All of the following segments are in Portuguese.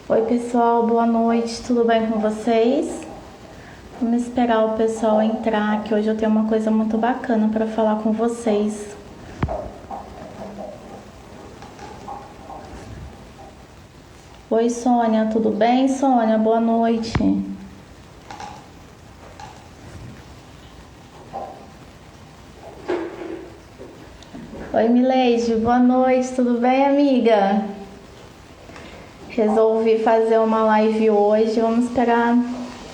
Oi pessoal, boa noite, tudo bem com vocês? Vamos esperar o pessoal entrar, que hoje eu tenho uma coisa muito bacana para falar com vocês. Oi Sônia, tudo bem? Sônia, boa noite. Oi Mileide, boa noite, tudo bem amiga? Resolvi fazer uma live hoje, vamos esperar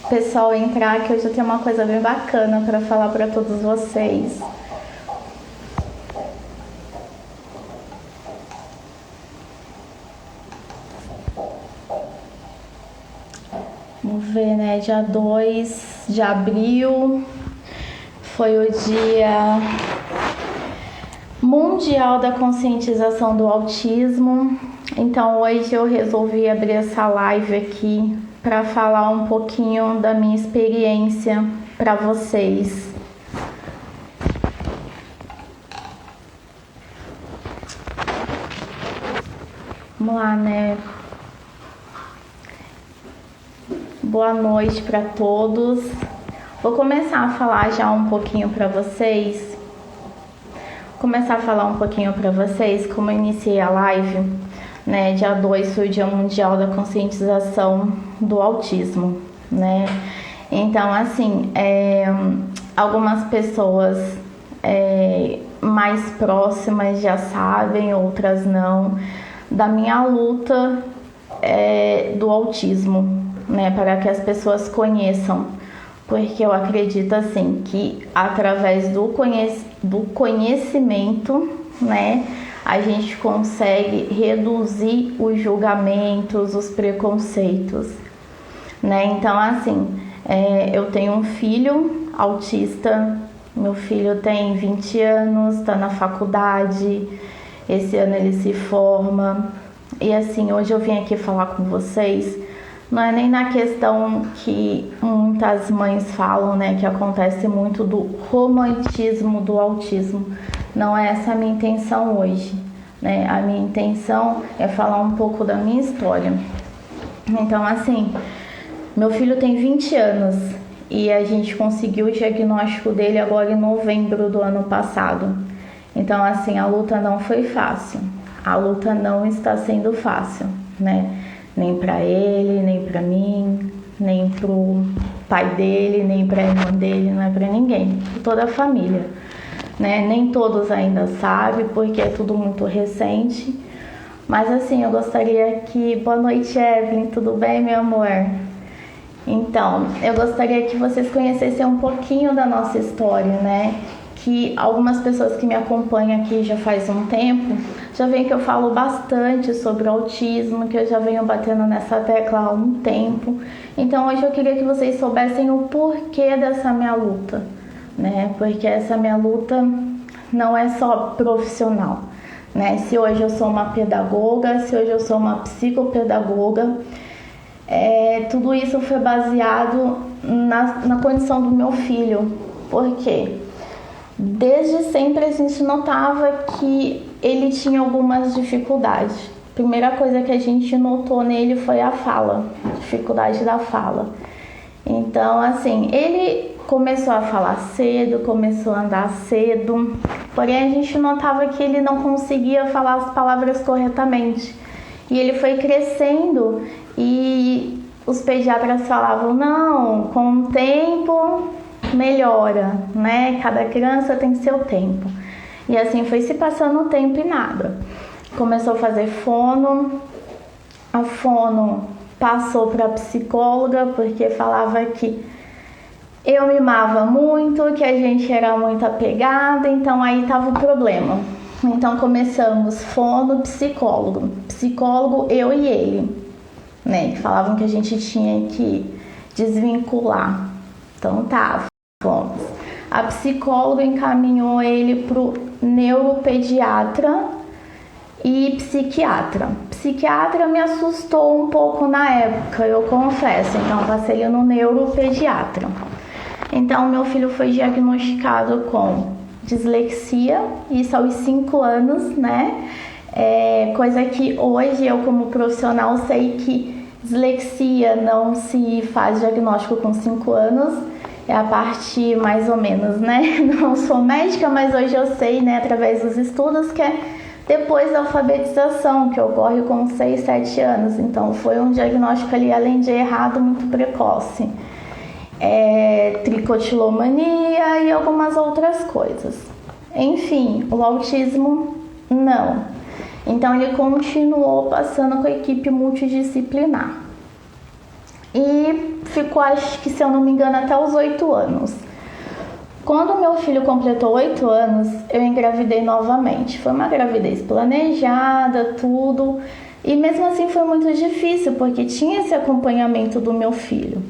o pessoal entrar, que hoje eu tenho uma coisa bem bacana para falar para todos vocês. Vamos ver, né? Dia 2 de abril foi o Dia Mundial da Conscientização do Autismo. Então hoje eu resolvi abrir essa live aqui para falar um pouquinho da minha experiência para vocês. Vamos lá, né? Boa noite para todos. Vou começar a falar já um pouquinho para vocês. Como eu iniciei a live, né? Dia 2 foi o Dia Mundial da Conscientização do Autismo, né? Então, assim, algumas pessoas mais próximas já sabem, outras não, da minha luta do autismo, né? Para que as pessoas conheçam, porque eu acredito, assim, que através do conhecimento, né? A gente consegue reduzir os julgamentos, os preconceitos, né? Então, assim, eu tenho um filho autista, meu filho tem 20 anos, está na faculdade, esse ano ele se forma, e assim, hoje eu vim aqui falar com vocês, não é nem na questão que muitas mães falam, né, que acontece muito do romantismo do autismo. Não é essa a minha intenção hoje, né? A minha intenção é falar um pouco da minha história. Então, assim, meu filho tem 20 anos e a gente conseguiu o diagnóstico dele agora em novembro do ano passado. Então, assim, a luta não foi fácil. A luta não está sendo fácil, né? Nem para ele, nem para mim, nem pro pai dele, nem para a irmã dele, não é para ninguém, para toda a família. Né? Nem todos ainda sabem, porque é tudo muito recente. Mas assim, eu gostaria que... Boa noite, Evelyn, tudo bem, meu amor? Então, eu gostaria que vocês conhecessem um pouquinho da nossa história, né? Que algumas pessoas que me acompanham aqui já faz um tempo, já veem que eu falo bastante sobre o autismo, que eu já venho batendo nessa tecla há um tempo. Então, hoje eu queria que vocês soubessem o porquê dessa minha luta, né? Porque essa minha luta não é só profissional, né? Se hoje eu sou uma pedagoga, se hoje eu sou uma psicopedagoga, tudo isso foi baseado na condição do meu filho. Por quê? Desde sempre a gente notava que ele tinha algumas dificuldades. A primeira coisa que a gente notou nele foi a fala, a dificuldade da fala. Então, assim, ele começou a falar cedo, começou a andar cedo, porém a gente notava que ele não conseguia falar as palavras corretamente. E ele foi crescendo e os pediatras falavam, não, com o tempo melhora, né? Cada criança tem seu tempo. E assim foi se passando o tempo e nada. Começou a fazer fono, a fono passou para a psicóloga, porque falava que eu mimava muito, que a gente era muito apegada, então aí tava o problema. Então começamos fono, psicólogo. Psicólogo, eu e ele, né? Falavam que a gente tinha que desvincular. Então tá, fomos. A psicóloga encaminhou ele pro neuropediatra e psiquiatra. Psiquiatra me assustou um pouco na época, eu confesso, então passei ele no neuropediatra. Então meu filho foi diagnosticado com dislexia, isso aos 5 anos, né? Coisa que hoje eu como profissional sei que Dislexia não se faz diagnóstico com 5 anos, é a parte mais ou menos, né? Não sou médica, mas hoje eu sei, né, através dos estudos, que é depois da alfabetização, que ocorre com 6, 7 anos. Então foi um diagnóstico ali, além de errado, muito precoce. Tricotilomania e algumas outras coisas. Enfim, o autismo não. Então ele continuou passando com a equipe multidisciplinar. E ficou, acho que se eu não me engano, até os 8 anos. Quando meu filho completou 8 anos, eu engravidei novamente. Foi uma gravidez planejada, tudo. E mesmo assim foi muito difícil, porque tinha esse acompanhamento do meu filho.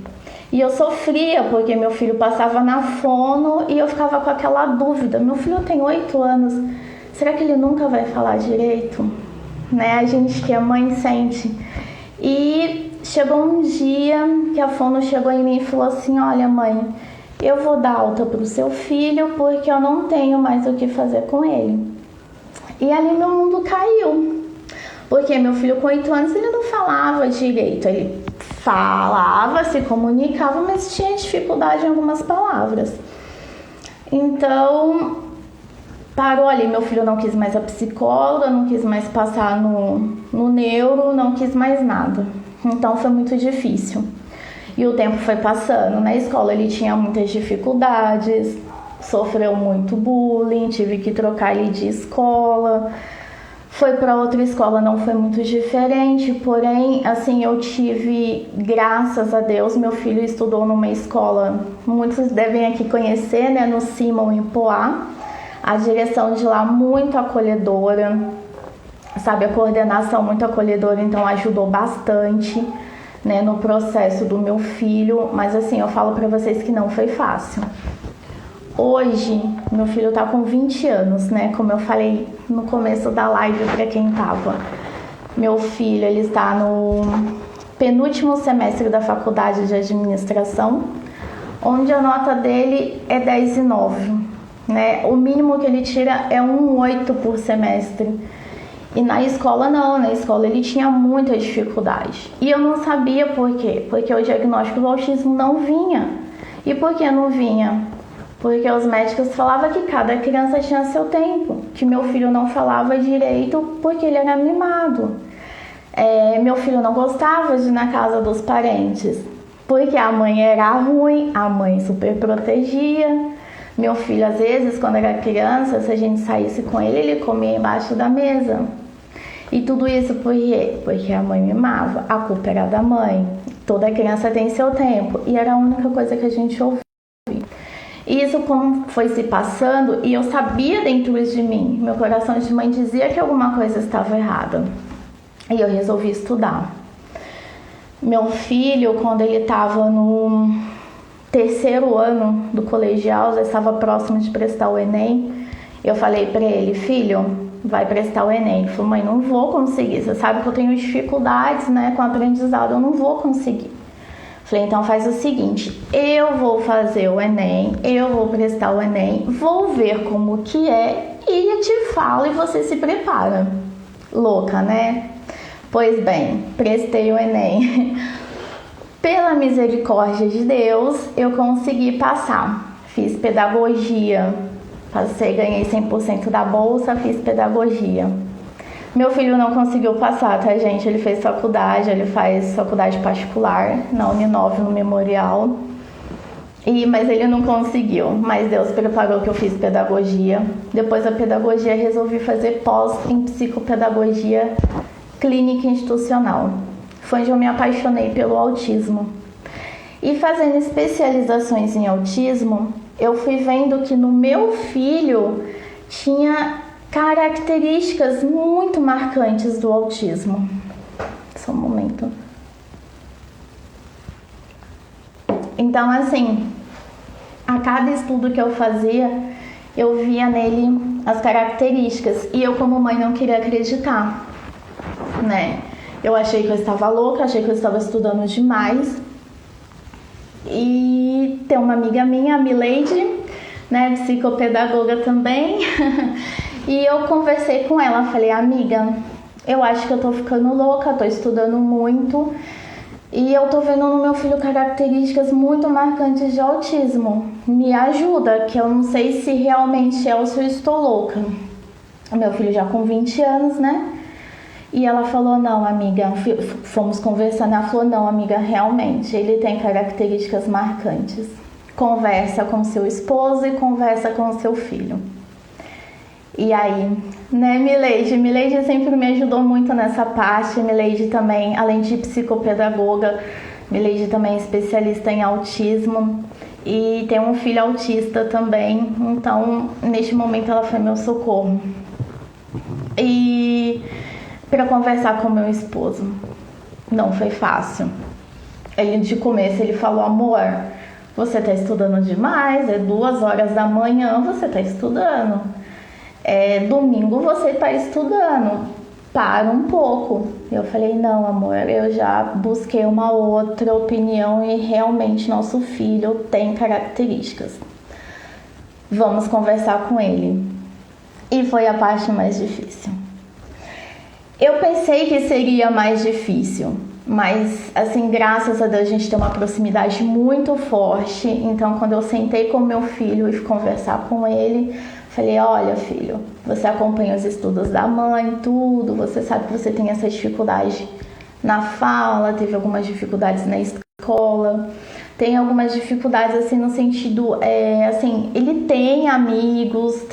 E eu sofria, porque meu filho passava na fono e eu ficava com aquela dúvida. Meu filho tem 8 anos, será que ele nunca vai falar direito? Né? A gente que é mãe sente. E chegou um dia que a fono chegou em mim e falou assim: olha, mãe, eu vou dar alta para o seu filho porque eu não tenho mais o que fazer com ele. E ali meu mundo caiu, porque meu filho com 8 anos ele não falava direito, ele falava, se comunicava, mas tinha dificuldade em algumas palavras. Então parou ali, meu filho não quis mais a psicóloga, não quis mais passar no neuro, não quis mais nada. Então foi muito difícil. E o tempo foi passando. Na escola ele tinha muitas dificuldades, sofreu muito bullying, tive que trocar ele de escola. Foi para outra escola, não foi muito diferente, porém, assim, eu tive, graças a Deus, meu filho estudou numa escola, muitos devem aqui conhecer, né, no Simon em Poá. A direção de lá muito acolhedora, sabe, a coordenação muito acolhedora, então ajudou bastante, né, no processo do meu filho, mas assim, eu falo para vocês que não foi fácil. Hoje, meu filho tá com 20 anos, né, como eu falei no começo da live para quem tava. Meu filho, ele está no penúltimo semestre da faculdade de administração, onde a nota dele é 10,9, né, o mínimo que ele tira é 1,8 por semestre. E na escola não, na escola ele tinha muita dificuldade. E eu não sabia por quê, porque o diagnóstico do autismo não vinha. E por que não vinha? Porque os médicos falavam que cada criança tinha seu tempo, que meu filho não falava direito porque ele era mimado. Meu filho não gostava de ir na casa dos parentes, porque a mãe era ruim, a mãe super protegia. Meu filho, às vezes, quando era criança, se a gente saísse com ele, ele comia embaixo da mesa. E tudo isso por quê? Porque a mãe mimava, a culpa era da mãe. Toda criança tem seu tempo, e era a única coisa que a gente ouvia. E isso como foi se passando, e eu sabia dentro de mim, meu coração de mãe dizia que alguma coisa estava errada. E eu resolvi estudar. Meu filho, quando ele estava no terceiro ano do colegial, já estava próximo de prestar o Enem, eu falei para ele: filho, vai prestar o Enem. Ele falou: mãe, não vou conseguir, você sabe que eu tenho dificuldades, né, com o aprendizado, eu não vou conseguir. Falei: então faz o seguinte, eu vou fazer o Enem, eu vou prestar o Enem, vou ver como que é e eu te falo e você se prepara. Louca, né? Pois bem, prestei o Enem. Pela misericórdia de Deus, eu consegui passar. Fiz pedagogia, passei, ganhei 100% da bolsa, fiz pedagogia. Meu filho não conseguiu passar, tá, gente? Ele fez faculdade, ele faz faculdade particular na Uninove, no Memorial. Mas ele não conseguiu, mas Deus preparou que eu fiz pedagogia. Depois da pedagogia, resolvi fazer pós em psicopedagogia clínica institucional. Foi onde eu me apaixonei pelo autismo. E fazendo especializações em autismo, eu fui vendo que no meu filho tinha características muito marcantes do autismo. Só um momento. Então, assim, a cada estudo que eu fazia, eu via nele as características. E eu, como mãe, não queria acreditar, né? Eu achei que eu estava louca, achei que eu estava estudando demais. E tem uma amiga minha, a Mileide, né, psicopedagoga também. E eu conversei com ela, falei: amiga, eu acho que eu tô ficando louca, tô estudando muito, E eu tô vendo no meu filho características muito marcantes de autismo. Me ajuda, que eu não sei se realmente é ou se eu estou louca. O meu filho já com 20 anos, né? E ela falou, não, amiga, fomos conversando, ela falou, não, amiga, realmente, ele tem características marcantes. Conversa com seu esposo e conversa com seu filho. E aí, né, Mileide sempre me ajudou muito nessa parte. Mileide também, além de psicopedagoga, Mileide também é especialista em autismo e tem um filho autista também. Então, neste momento ela foi meu socorro. E para conversar com meu esposo, não foi fácil. De começo ele falou, amor, você tá estudando demais, é 2 horas da manhã, você tá estudando. Domingo você tá estudando, para um pouco. Eu falei, não, amor, eu já busquei uma outra opinião e realmente nosso filho tem características. Vamos conversar com ele. E foi a parte mais difícil. Eu pensei que seria mais difícil, mas assim, graças a Deus a gente tem uma proximidade muito forte. Então, quando eu sentei com meu filho e fui conversar com ele, falei, olha, filho, você acompanha os estudos da mãe, tudo, você sabe que você tem essa dificuldade na fala, teve algumas dificuldades na escola, tem algumas dificuldades assim no sentido, assim, ele tem amigos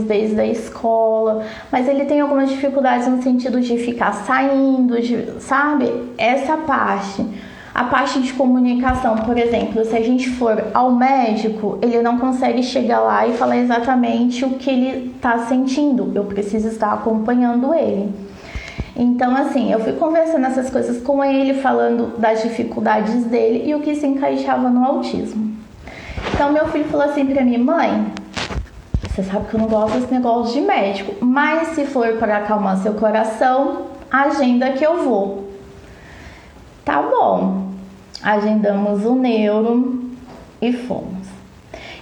desde a escola, mas ele tem algumas dificuldades no sentido de ficar saindo, sabe? Essa parte. A parte de comunicação, por exemplo, se a gente for ao médico, ele não consegue chegar lá e falar exatamente o que ele está sentindo. Eu preciso estar acompanhando ele. Então, assim, eu fui conversando essas coisas com ele, falando das dificuldades dele e o que se encaixava no autismo. Então, meu filho falou assim pra mim, mãe, você sabe que eu não gosto desse negócio de médico, mas se for para acalmar seu coração, agenda que eu vou. Tá bom, agendamos o neuro e fomos.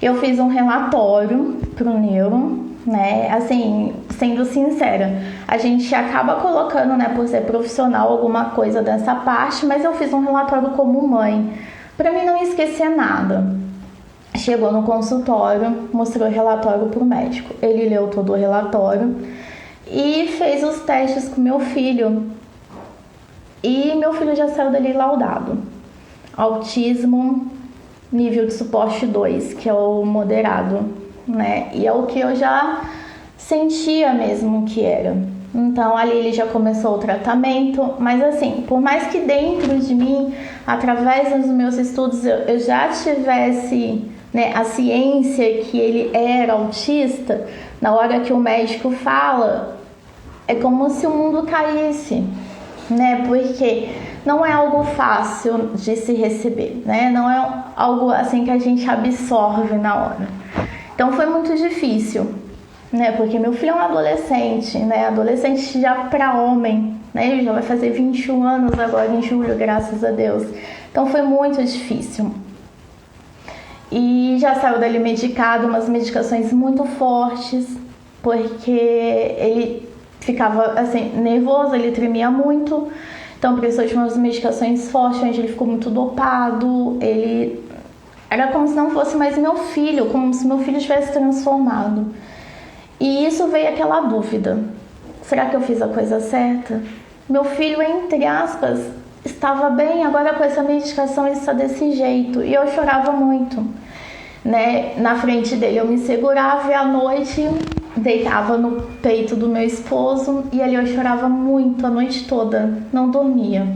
Eu fiz um relatório pro neuro, né, assim, sendo sincera, a gente acaba colocando, né, por ser profissional, alguma coisa dessa parte, mas eu fiz um relatório como mãe, pra mim não esquecer nada. Chegou no consultório, mostrou o relatório pro médico, ele leu todo o relatório e fez os testes com meu filho. E meu filho já saiu dali laudado. Autismo, nível de suporte 2, que é o moderado, né? E é o que eu já sentia mesmo que era. Então ali ele já começou o tratamento, mas assim, por mais que dentro de mim, através dos meus estudos, eu já tivesse, né, a ciência que ele era autista, na hora que o médico fala, é como se o mundo caísse, né? Porque não é algo fácil de se receber, né? Não é algo assim que a gente absorve na hora. Então foi muito difícil, né? Porque meu filho é um adolescente, né? Adolescente já para homem, né? Ele já vai fazer 21 anos agora em julho, graças a Deus. Então foi muito difícil. E já saiu dali medicado, umas medicações muito fortes, porque ele ficava assim, nervoso, ele tremia muito, então precisou de umas medicações fortes, onde ele ficou muito dopado, ele era como se não fosse mais meu filho, como se meu filho tivesse transformado. E isso veio aquela dúvida, será que eu fiz a coisa certa? Meu filho, entre aspas, estava bem, agora com essa medicação ele está desse jeito, e eu chorava muito, né? Na frente dele eu me segurava e à noite deitava no peito do meu esposo e ali eu chorava muito a noite toda, não dormia.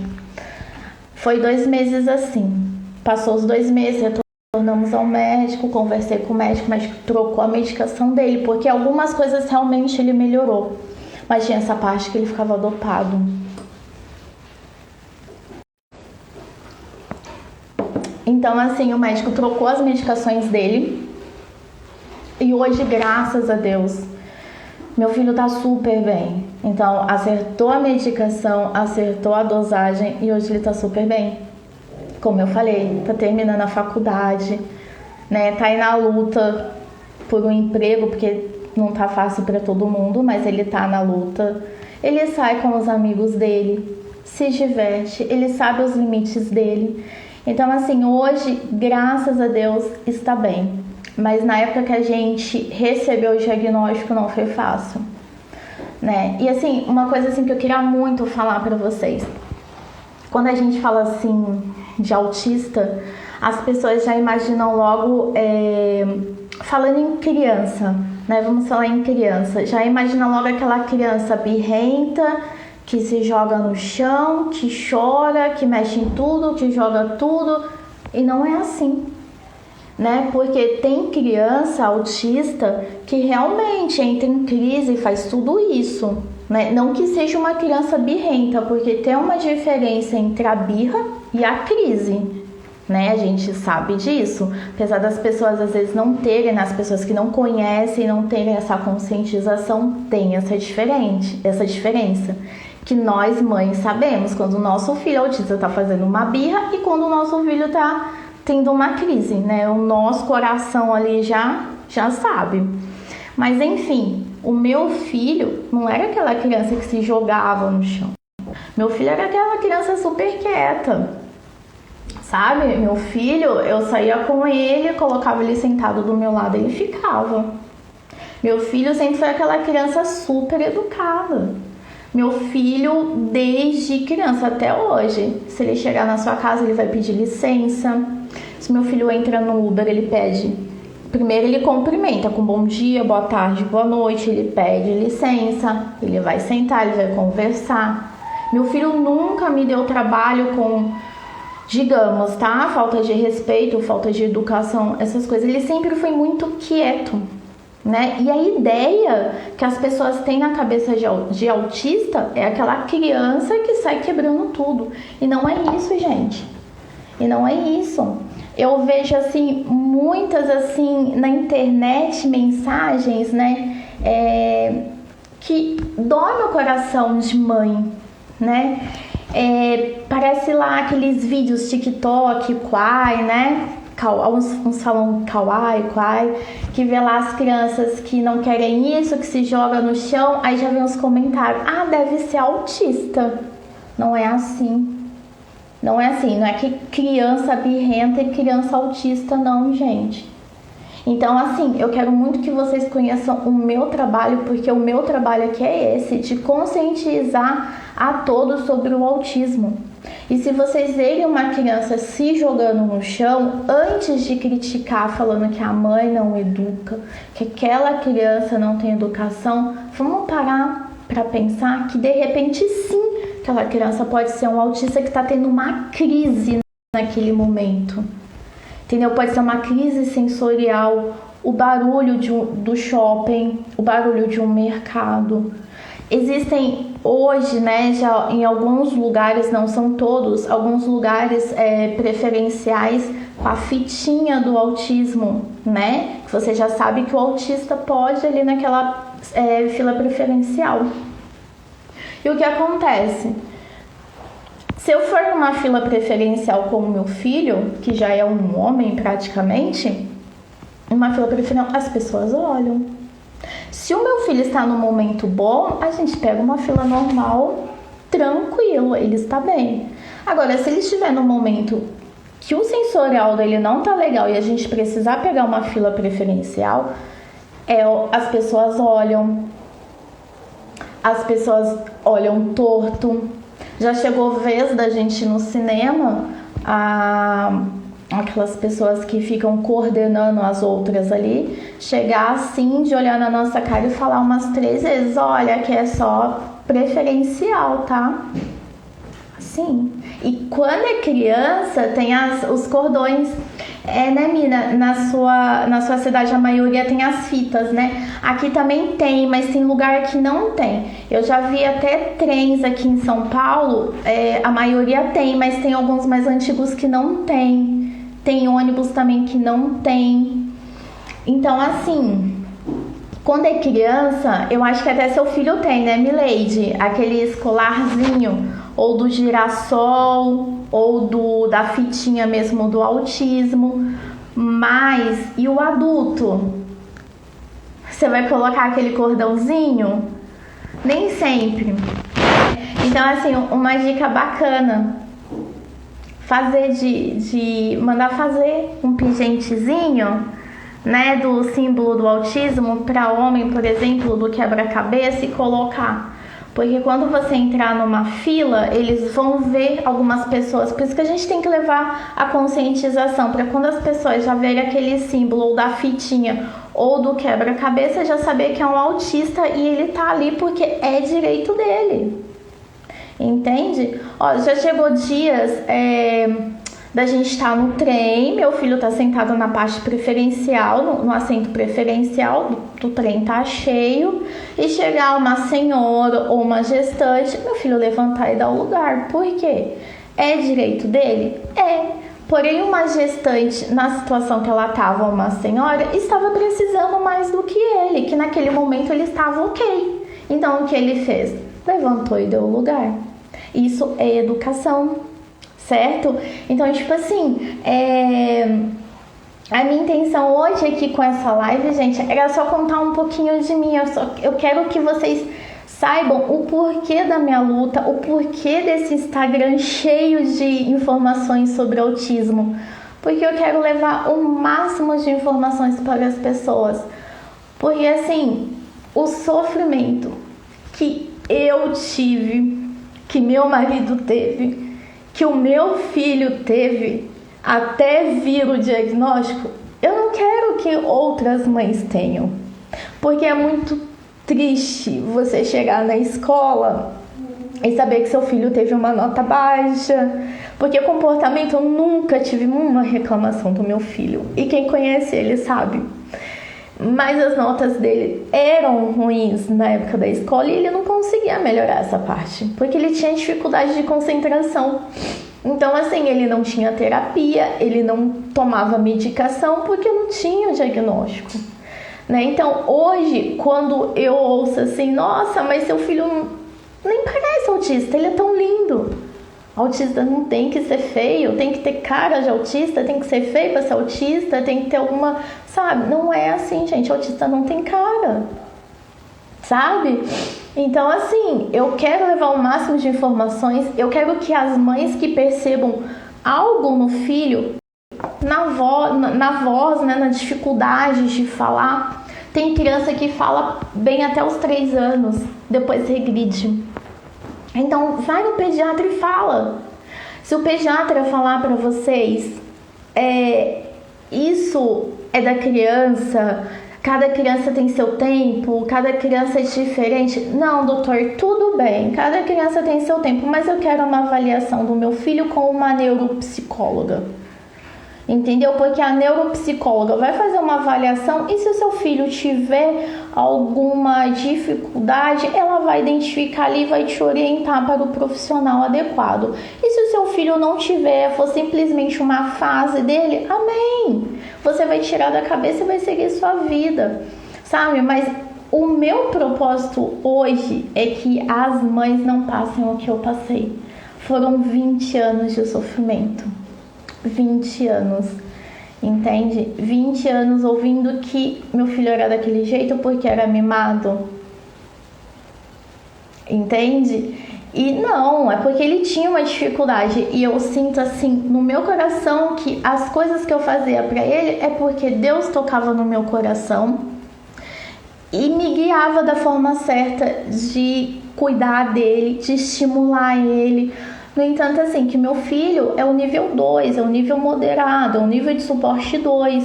Foi 2 meses assim. Passou os 2 meses, retornamos ao médico, conversei com o médico trocou a medicação dele, porque algumas coisas realmente ele melhorou, mas tinha essa parte que ele ficava dopado. Então, assim, o médico trocou as medicações dele e hoje, graças a Deus, meu filho tá super bem. Então, acertou a medicação, acertou a dosagem e hoje ele tá super bem. Como eu falei, tá terminando a faculdade, né? Tá aí na luta por um emprego, porque não tá fácil para todo mundo, mas ele tá na luta. Ele sai com os amigos dele, se diverte, ele sabe os limites dele. Então, assim, hoje, graças a Deus, está bem. Mas na época que a gente recebeu o diagnóstico não foi fácil, né? E assim, uma coisa assim que eu queria muito falar pra vocês. Quando a gente fala assim de autista, as pessoas já imaginam logo, falando em criança, né? Vamos falar em criança. Já imaginam logo aquela criança birrenta, que se joga no chão, que chora, que mexe em tudo, que joga tudo. E não é assim, né? Porque tem criança autista que realmente entra em crise e faz tudo isso, né? Não que seja uma criança birrenta, porque tem uma diferença entre a birra e a crise, né? A gente sabe disso, apesar das pessoas às vezes não terem, as pessoas que não conhecem, não terem essa conscientização, tem essa diferença. Que nós mães sabemos quando o nosso filho autista está fazendo uma birra e quando o nosso filho está tendo uma crise, né? O nosso coração ali já sabe. Mas enfim, o meu filho não era aquela criança que se jogava no chão. Meu filho era aquela criança super quieta, sabe? Meu filho, eu saía com ele, colocava ele sentado do meu lado e ele ficava. Meu filho sempre foi aquela criança super educada. Meu filho, desde criança até hoje, se ele chegar na sua casa, ele vai pedir licença. Se meu filho entra no Uber, ele pede. Primeiro ele cumprimenta com bom dia, boa tarde, boa noite. Ele pede licença, ele vai sentar, ele vai conversar. Meu filho nunca me deu trabalho com, digamos, tá? Falta de respeito, falta de educação, essas coisas. Ele sempre foi muito quieto, né? E a ideia que as pessoas têm na cabeça de autista é aquela criança que sai quebrando tudo. E não é isso, gente. E não é isso. Eu vejo assim muitas assim na internet mensagens, né? Que dói meu coração de mãe, né? Parece lá aqueles vídeos TikTok, Quai, né? Uns falam kawaii, quai, que vê lá as crianças que não querem isso, que se joga no chão, aí já vem os comentários, deve ser autista. Não é assim. Não é assim, não é que criança birrenta e criança autista, não, gente. Então, assim, eu quero muito que vocês conheçam o meu trabalho, porque o meu trabalho aqui é esse, de conscientizar a todos sobre o autismo. E se vocês verem uma criança se jogando no chão, antes de criticar falando que a mãe não educa, que aquela criança não tem educação, vamos parar para pensar que de repente sim, aquela criança pode ser um autista que está tendo uma crise naquele momento. Entendeu? Pode ser uma crise sensorial, o barulho do shopping, o barulho de um mercado. Existem hoje, né, já em alguns lugares, não são todos, alguns lugares preferenciais com a fitinha do autismo, né? Que você já sabe que o autista pode ir ali naquela fila preferencial. E o que acontece? Se eu for numa fila preferencial com o meu filho, que já é um homem praticamente, numa fila preferencial, as pessoas olham. Se o meu filho está no momento bom, a gente pega uma fila normal, tranquilo, ele está bem. Agora, se ele estiver no momento que o sensorial dele não está legal e a gente precisar pegar uma fila preferencial, as pessoas olham torto. Já chegou a vez da gente ir no cinema, aquelas pessoas que ficam coordenando as outras ali, chegar assim, de olhar na nossa cara e falar umas 3 vezes, olha, que é só preferencial, tá? Sim. E quando é criança, tem os cordões, né, Mina? Na sua cidade a maioria tem as fitas, né? Aqui também tem, mas tem lugar que não tem. Eu já vi até trens aqui em São Paulo, a maioria tem, mas tem alguns mais antigos que não tem. Tem ônibus também que não tem. Então, assim, quando é criança, eu acho que até seu filho tem, né, Mileide? Aquele escolarzinho, ou do girassol, ou da fitinha mesmo do autismo. Mas, e o adulto? Você vai colocar aquele cordãozinho? Nem sempre. Então, assim, uma dica bacana, mandar fazer um pingentezinho, né, do símbolo do autismo para homem, por exemplo, do quebra-cabeça, e colocar. Porque quando você entrar numa fila, eles vão ver algumas pessoas. Por isso que a gente tem que levar a conscientização, para quando as pessoas já verem aquele símbolo, ou da fitinha, ou do quebra-cabeça, já saber que é um autista e ele tá ali porque é direito dele. Entende? Ó, já chegou dias da gente estar no trem, meu filho tá sentado na parte preferencial, no assento preferencial do trem, tá cheio, e chegar uma senhora ou uma gestante, meu filho levantar e dar o lugar. Por quê? É direito dele? É. Porém, uma gestante, na situação que ela estava, uma senhora, estava precisando mais do que ele, que naquele momento ele estava ok. Então, o que ele fez? Levantou e deu o lugar. Isso é educação, certo? Então, tipo assim, a minha intenção hoje aqui com essa live, gente, era só contar um pouquinho de mim. Eu quero que vocês saibam o porquê da minha luta, o porquê desse Instagram cheio de informações sobre autismo. Porque eu quero levar o máximo de informações para as pessoas. Porque, assim, o sofrimento que eu tive, que meu marido teve, que o meu filho teve, até vir o diagnóstico, eu não quero que outras mães tenham. Porque é muito triste você chegar na escola e saber que seu filho teve uma nota baixa. Porque comportamento, eu nunca tive uma reclamação do meu filho. E quem conhece ele sabe. Mas as notas dele eram ruins na época da escola e ele não conseguia melhorar essa parte, porque ele tinha dificuldade de concentração. Então, assim, ele não tinha terapia, ele não tomava medicação porque não tinha o diagnóstico, né? Então, hoje, quando eu ouço assim, nossa, mas seu filho nem parece autista, ele é tão lindo. Autista não tem que ser feio, tem que ter cara de autista, tem que ser feio para ser autista, tem que ter alguma, sabe? Não é assim, gente, autista não tem cara, sabe? Então, assim, eu quero levar o máximo de informações, eu quero que as mães que percebam algo no filho, na voz, né, na dificuldade de falar. Tem criança que fala bem até os 3 anos, depois regride. Então, vai no pediatra e fala. Se o pediatra falar para vocês, isso é da criança, cada criança tem seu tempo, cada criança é diferente. Não, doutor, tudo bem, cada criança tem seu tempo, mas eu quero uma avaliação do meu filho com uma neuropsicóloga. Entendeu? Porque a neuropsicóloga vai fazer uma avaliação e se o seu filho tiver alguma dificuldade, ela vai identificar ali e vai te orientar para o profissional adequado. E se o seu filho não tiver, for simplesmente uma fase dele, amém! Você vai tirar da cabeça e vai seguir sua vida, sabe? Mas o meu propósito hoje é que as mães não passem o que eu passei. Foram 20 anos de sofrimento. 20 anos, entende? 20 anos ouvindo que meu filho era daquele jeito porque era mimado, entende? E não, é porque ele tinha uma dificuldade e eu sinto assim no meu coração que as coisas que eu fazia pra ele é porque Deus tocava no meu coração e me guiava da forma certa de cuidar dele, de estimular ele. No entanto, assim, que meu filho é o nível 2, é o nível moderado, é o nível de suporte 2.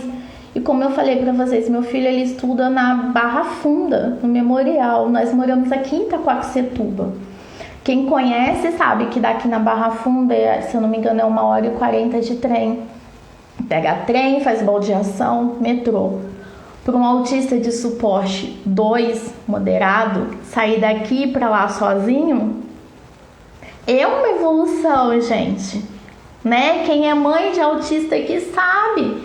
E como eu falei pra vocês, meu filho ele estuda na Barra Funda, no Memorial. Nós moramos aqui em Itaquaquecetuba. Quem conhece sabe que daqui na Barra Funda, se eu não me engano, é 1h40 de trem. Pega trem, faz baldeação, metrô. Para um autista de suporte 2, moderado, sair daqui pra lá sozinho é uma evolução, gente, né? Quem é mãe de autista aqui sabe,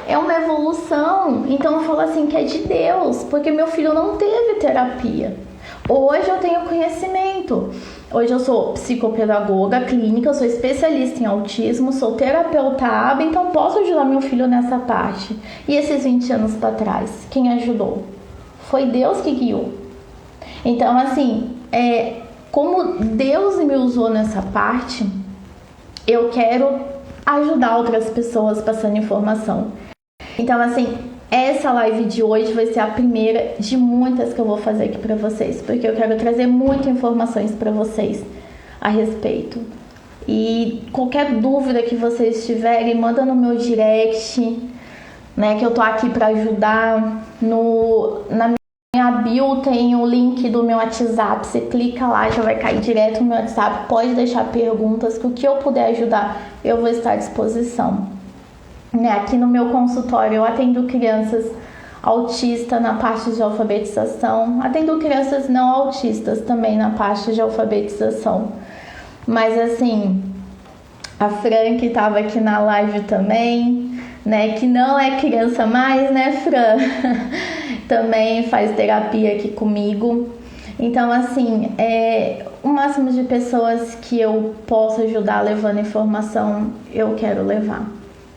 é uma evolução. Então eu falo assim que é de Deus, porque meu filho não teve terapia. Hoje eu tenho conhecimento. Hoje eu sou psicopedagoga clínica, eu sou especialista em autismo, sou terapeuta ABA, então posso ajudar meu filho nessa parte. E esses 20 anos para trás, quem ajudou? Foi Deus que guiou. Então, assim, como Deus me usou nessa parte, eu quero ajudar outras pessoas passando informação. Então, assim, essa live de hoje vai ser a primeira de muitas que eu vou fazer aqui pra vocês, porque eu quero trazer muitas informações pra vocês a respeito. E qualquer dúvida que vocês tiverem, manda no meu direct, né, que eu tô aqui pra ajudar. Na minha bio tem o link do meu WhatsApp, você clica lá, já vai cair direto no meu WhatsApp. Pode deixar perguntas, que o que eu puder ajudar, eu vou estar à disposição. Aqui no meu consultório eu atendo crianças autistas na parte de alfabetização, atendo crianças não autistas também na parte de alfabetização. Mas assim, a Fran que estava aqui na live também, né, que não é criança mais, né, Fran? Também faz terapia aqui comigo. Então, assim, o máximo de pessoas que eu posso ajudar levando informação, eu quero levar,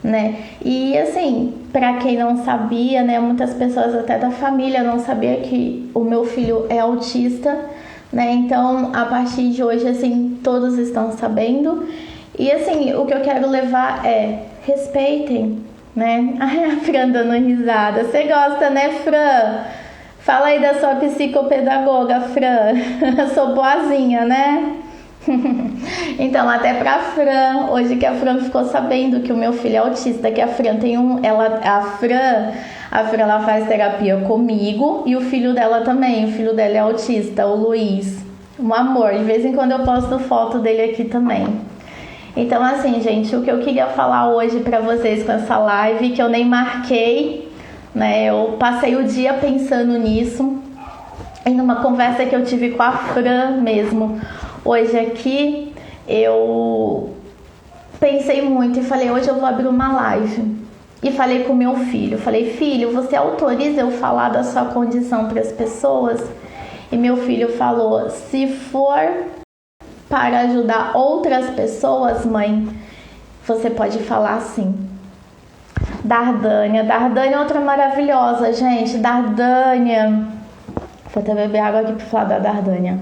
né? E assim, para quem não sabia, né, muitas pessoas até da família não sabia que o meu filho é autista, né? Então, a partir de hoje, assim, todos estão sabendo. E assim, o que eu quero levar é respeitem, né? Ai, a Fran dando risada. Você gosta, né, Fran? Fala aí da sua psicopedagoga, Fran. Eu sou boazinha, né? Então, até pra Fran, hoje que a Fran ficou sabendo que o meu filho é autista, que a Fran tem a Fran ela faz terapia comigo e o filho dela também, o filho dela é autista, o Luiz. Um amor, de vez em quando eu posto foto dele aqui também. Então, assim, gente, o que eu queria falar hoje pra vocês com essa live, que eu nem marquei, né? Eu passei o dia pensando nisso, e numa conversa que eu tive com a Fran mesmo, hoje aqui, eu pensei muito e falei, hoje eu vou abrir uma live. E falei com meu filho, falei, filho, você autoriza eu falar da sua condição para as pessoas? E meu filho falou, se for para ajudar outras pessoas, mãe, você pode falar sim. Dardânia é outra maravilhosa, gente. Dardânia. Vou até beber água aqui para falar da Dardânia.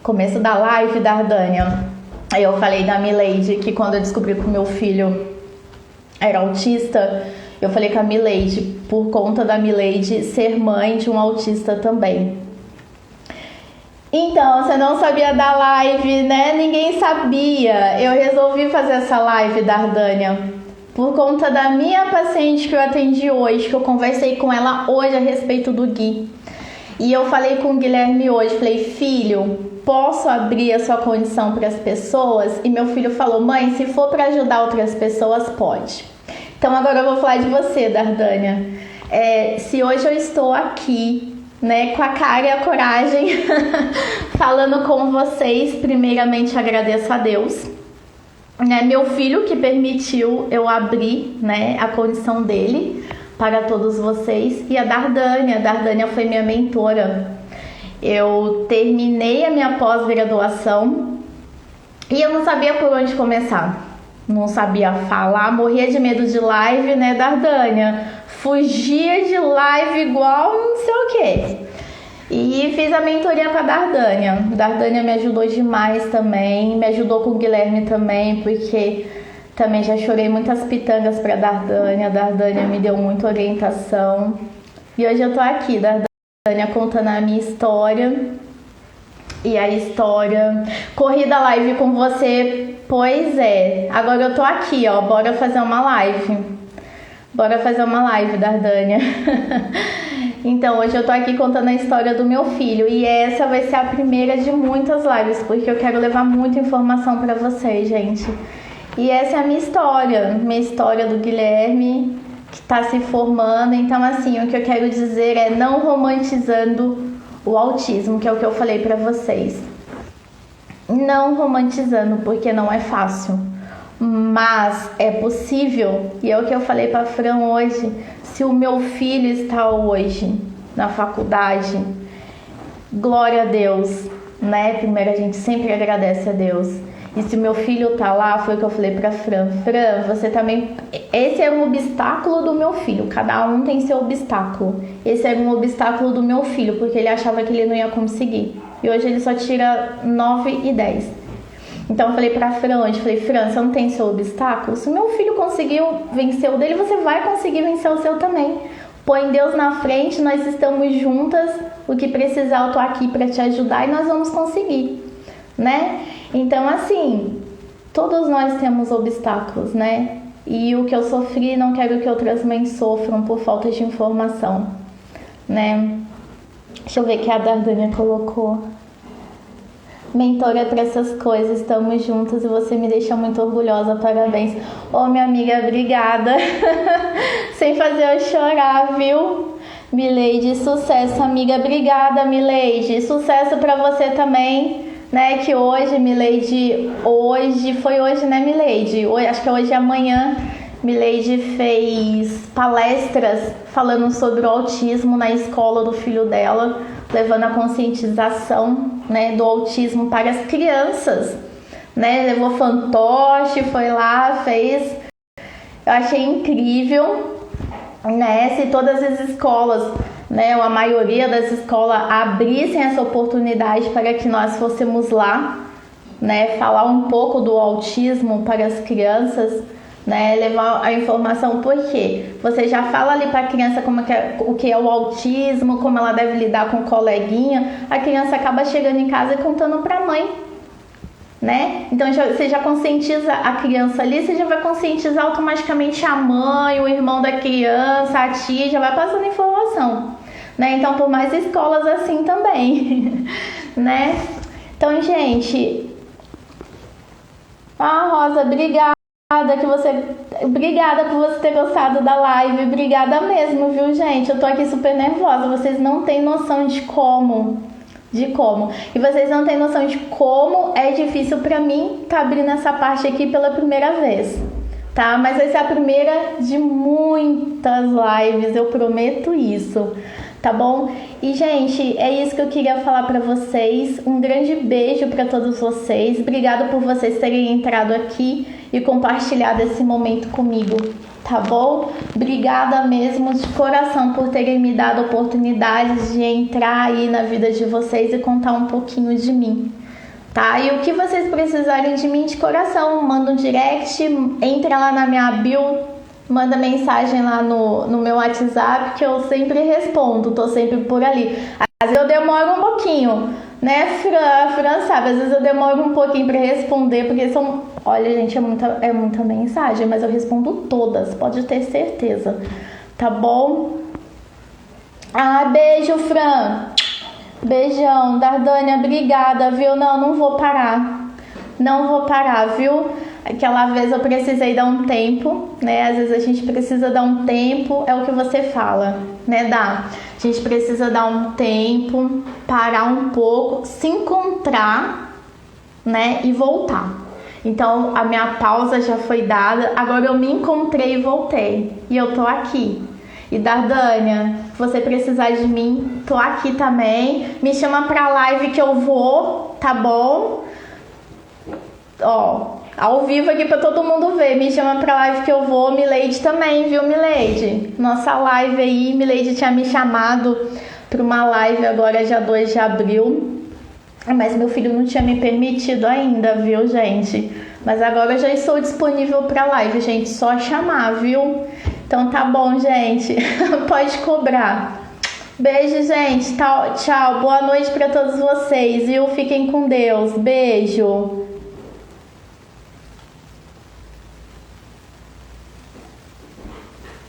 Começo da live, Dardânia. Aí eu falei da Mileide, que quando eu descobri que o meu filho era autista, eu falei com a Mileide, por conta da Mileide ser mãe de um autista também. Então, você não sabia da live, né? Ninguém sabia. Eu resolvi fazer essa live, Dardânia, por conta da minha paciente que eu atendi hoje, que eu conversei com ela hoje a respeito do Gui. E eu falei com o Guilherme hoje, falei, filho, posso abrir a sua condição para as pessoas? E meu filho falou, mãe, se for para ajudar outras pessoas, pode. Então agora eu vou falar de você, Dardânia. Se hoje eu estou aqui, né, com a cara e a coragem, falando com vocês, primeiramente agradeço a Deus, né, meu filho que permitiu eu abrir, né, a condição dele para todos vocês, e a Dardânia foi minha mentora. Eu terminei a minha pós-graduação e eu não sabia por onde começar, não sabia falar, morria de medo de live, né, Dardânia? Fugia de live igual não sei o que. E fiz a mentoria com a Dardânia. Dardânia me ajudou demais também. Me ajudou com o Guilherme também, porque também já chorei muitas pitangas pra Dardânia. Dardânia me deu muita orientação. E hoje eu tô aqui, Dardânia, contando a minha história. E a história. Corri da live com você. Pois é. Agora eu tô aqui, ó. Bora fazer uma live. Bora fazer uma live, Dardânia. Então, hoje eu tô aqui contando a história do meu filho. E essa vai ser a primeira de muitas lives, porque eu quero levar muita informação pra vocês, gente. E essa é a minha história do Guilherme, que tá se formando. Então, assim, o que eu quero dizer é não romantizando o autismo, que é o que eu falei pra vocês. Não romantizando, porque não é fácil. Mas é possível, e é o que eu falei para Fran hoje. Se o meu filho está hoje na faculdade, glória a Deus, né? Primeiro a gente sempre agradece a Deus. E se meu filho tá lá, foi o que eu falei pra Fran, você também... Esse é um obstáculo do meu filho, cada um tem seu obstáculo. Esse é um obstáculo do meu filho, porque ele achava que ele não ia conseguir. E hoje ele só tira 9 e 10. Então eu falei pra Fran hoje, Fran, você não tem seu obstáculo? Se o meu filho conseguiu vencer o dele, você vai conseguir vencer o seu também. Põe Deus na frente, nós estamos juntas, o que precisar eu tô aqui para te ajudar e nós vamos conseguir, né? Então assim, todos nós temos obstáculos, né? E o que eu sofri, não quero que outras mães sofram por falta de informação, né? Deixa eu ver o que a Dardânia colocou. Mentora para essas coisas, estamos juntas e você me deixa muito orgulhosa, parabéns. Ô, minha amiga, obrigada. Sem fazer eu chorar, viu? Mileide, sucesso, amiga. Obrigada, Mileide. Sucesso para você também, né? Que hoje, Mileide, foi hoje, né, Mileide? Acho que é hoje e amanhã. Mileide fez palestras falando sobre o autismo na escola do filho dela, levando a conscientização, né, do autismo para as crianças, né? Levou fantoche, foi lá, fez. Eu achei incrível, né? Se todas as escolas, né, ou a maioria das escolas abrissem essa oportunidade para que nós fôssemos lá, né, falar um pouco do autismo para as crianças, né, levar a informação, porque você já fala ali para a criança o que é o autismo, como ela deve lidar com o coleguinha, a criança acaba chegando em casa e contando para a mãe, né? Então você já conscientiza a criança ali, você já vai conscientizar automaticamente a mãe, o irmão da criança, a tia, já vai passando informação, né? Então por mais escolas assim também, né? Então, gente, Rosa, obrigada por você ter gostado da live, obrigada mesmo, viu, gente? Eu tô aqui super nervosa, vocês não têm noção de como, e vocês não têm noção de como é difícil pra mim tá abrindo essa parte aqui pela primeira vez, tá? Mas vai ser a primeira de muitas lives, eu prometo isso, tá bom? E, gente, é isso que eu queria falar pra vocês. Um grande beijo pra todos vocês. Obrigada por vocês terem entrado aqui e compartilhado esse momento comigo, tá bom? Obrigada mesmo de coração por terem me dado a oportunidade de entrar aí na vida de vocês e contar um pouquinho de mim, tá? E o que vocês precisarem de mim de coração, manda um direct, entra lá na minha bio, manda mensagem lá no meu WhatsApp que eu sempre respondo, tô sempre por ali. Às vezes eu demoro um pouquinho, né, Fran sabe, às vezes eu demoro um pouquinho pra responder, porque olha, gente, é muita mensagem, mas eu respondo todas, pode ter certeza, tá bom? Beijo, Fran, beijão. Dardânia, obrigada, viu? Não vou parar, viu? Aquela vez eu precisei dar um tempo, né? Às vezes a gente precisa dar um tempo, é o que você fala, né, Dá? A gente precisa dar um tempo, parar um pouco, se encontrar, né, e voltar. Então a minha pausa já foi dada, agora eu me encontrei e voltei. E eu tô aqui. E Dardânia, se você precisar de mim, tô aqui também. Me chama pra live que eu vou, tá bom? Ó, ao vivo aqui pra todo mundo ver. Me chama pra live que eu vou. Mileide também, viu, Mileide? Nossa live aí, Mileide tinha me chamado pra uma live agora, dia 2 de abril. Mas meu filho não tinha me permitido ainda, viu, gente? Mas agora eu já estou disponível pra live, gente. Só chamar, viu? Então tá bom, gente. Pode cobrar. Beijo, gente. Tchau. Boa noite pra todos vocês, viu? Fiquem com Deus. Beijo.